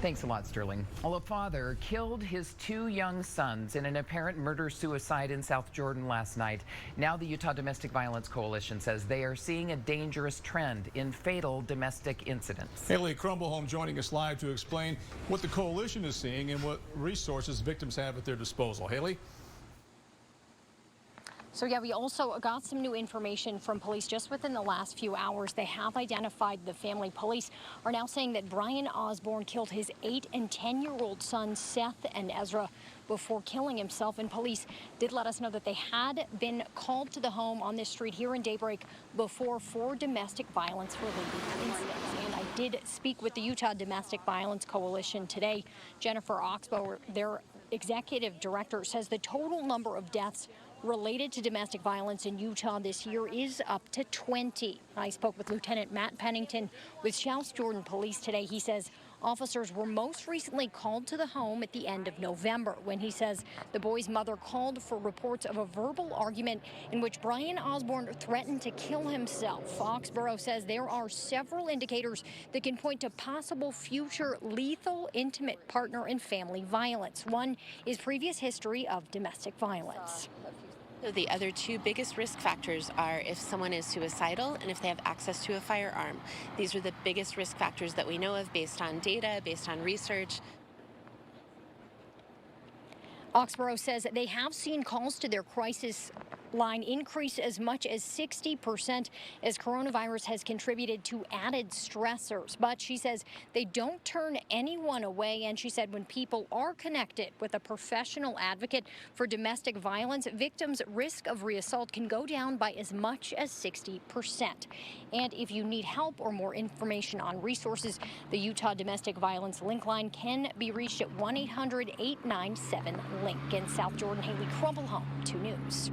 Thanks a lot, Sterling. Well, a father killed his two young sons in an apparent murder-suicide in South Jordan last night. Now the Utah Domestic Violence Coalition says they are seeing a dangerous trend in fatal domestic incidents. Haley Crumblehome joining us live to explain what the coalition is seeing and what resources victims have at their disposal. Haley? So yeah, we also got some new information from police just within the last few hours. They have identified the family. Police are now saying that Brian Osborne killed his 8- and 10-year-old sons, Seth and Ezra, before killing himself. And police did let us know that they had been called to the home on this street here in Daybreak before for domestic violence-related incidents. And I did speak with the Utah Domestic Violence Coalition today. Jennifer Oxbow, their executive director, says the total number of deaths related to domestic violence in Utah this year is up to 20. I spoke with Lieutenant Matt Pennington with South Jordan Police today. He says officers were most recently called to the home at the end of November when he says the boy's mother called for reports of a verbal argument in which Brian Osborne threatened to kill himself. Foxborough says there are several indicators that can point to possible future lethal intimate partner and family violence. One is previous history of domestic violence. So the other two biggest risk factors are if someone is suicidal and if they have access to a firearm. These are the biggest risk factors that we know of based on data, based on research. Oxborough says they have seen calls to their crisis line increase as much as 60% as coronavirus has contributed to added stressors. But she says they don't turn anyone away. And she said when people are connected with a professional advocate for domestic violence, victims' risk of reassault can go down by as much as 60%. And if you need help or more information on resources, the Utah Domestic Violence Link Line can be reached at 1-800-897-LINK. In South Jordan, Haley Crumblehome, 2 News.